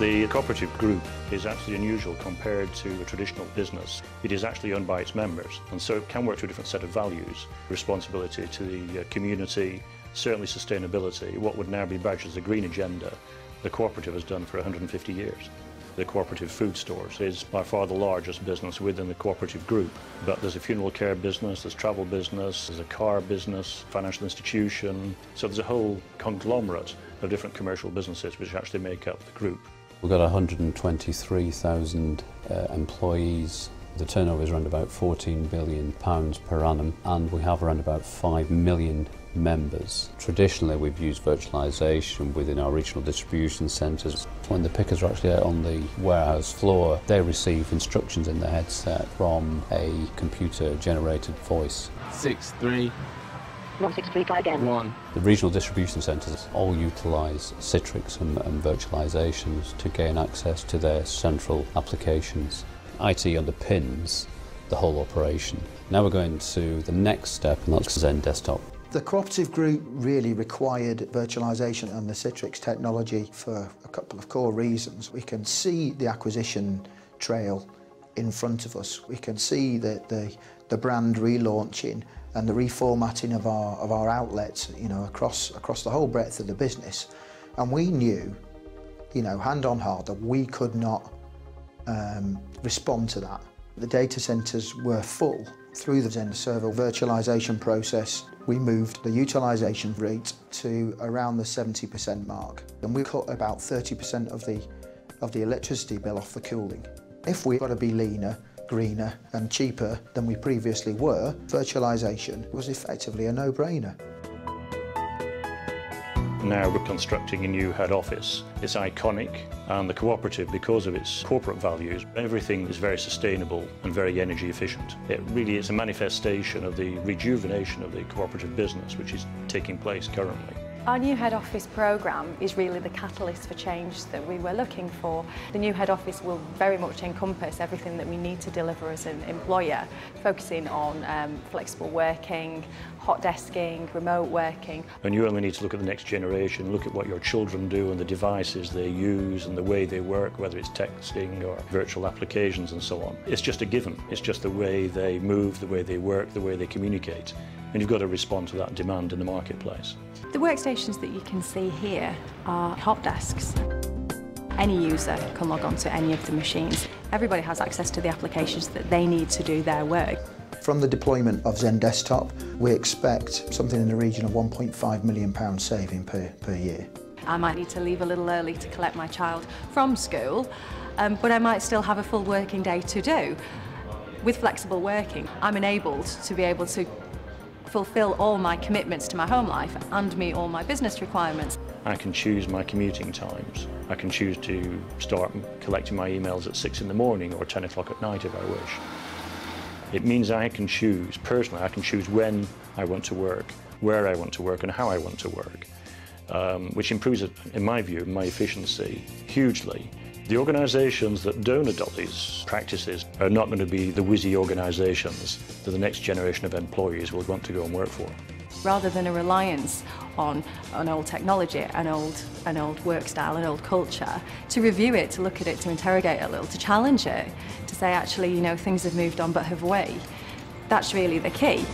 The cooperative group is actually unusual compared to a traditional business. It is actually owned by its members, and so it can work to a different set of values. Responsibility to the community, certainly sustainability, what would now be badged as the green agenda, the cooperative has done for 150 years. The cooperative food stores is by far the largest business within the cooperative group, but there's a funeral care business, there's travel business, there's a car business, financial institution, so there's a whole conglomerate of different commercial businesses which actually make up the group. We've got 123,000 employees. The turnover is around about £14 billion per annum, and we have around about 5 million members. Traditionally, we've used virtualization within our regional distribution centres. When the pickers are actually out on the warehouse floor, they receive instructions in their headset from a computer-generated voice. 6-3. 163, try again. 1. The regional distribution centres all utilise Citrix and virtualizations to gain access to their central applications. IT underpins the whole operation. Now we're going to the next step, and that's Zen Desktop. The cooperative group really required virtualization and the Citrix technology for a couple of core reasons. We can see the acquisition trail in front of us. We can see the brand relaunching and the reformatting of our outlets, across the whole breadth of the business. And we knew, hand on heart, that we could not respond to that. The data centers were full. Through the Zen server virtualization process, we moved the utilization rate to around the 70% mark, and we cut about 30% of the electricity bill off the cooling. If we've got to be leaner, greener and cheaper than we previously were, virtualization was effectively a no-brainer. Now we're constructing a new head office. It's iconic, and the cooperative, because of its corporate values, everything is very sustainable and very energy efficient. It really is a manifestation of the rejuvenation of the cooperative business which is taking place currently. Our new head office programme is really the catalyst for change that we were looking for. The new head office will very much encompass everything that we need to deliver as an employer, focusing on flexible working, hot desking, remote working. And you only need to look at the next generation, look at what your children do and the devices they use and the way they work, whether it's texting or virtual applications and so on. It's just a given. It's just the way they move, the way they work, the way they communicate. And you've got to respond to that demand in the marketplace. The workstations that you can see here are hot desks. Any user can log on to any of the machines. Everybody has access to the applications that they need to do their work. From the deployment of Zen Desktop, we expect something in the region of £1.5 million saving per year. I might need to leave a little early to collect my child from school, but I might still have a full working day to do. With flexible working, I'm enabled to be able to fulfil all my commitments to my home life and meet all my business requirements. I can choose my commuting times. I can choose to start collecting my emails at 6 in the morning or 10 o'clock at night if I wish. It means I can choose, personally, I can choose when I want to work, where I want to work and how I want to work, which improves, in my view, my efficiency hugely. The organisations that don't adopt these practices are not going to be the whizzy organisations that the next generation of employees will want to go and work for. Rather than a reliance on an old technology, an old work style, an old culture, to review it, to look at it, to interrogate it a little, to challenge it, to say actually, things have moved on but have we? That's really the key.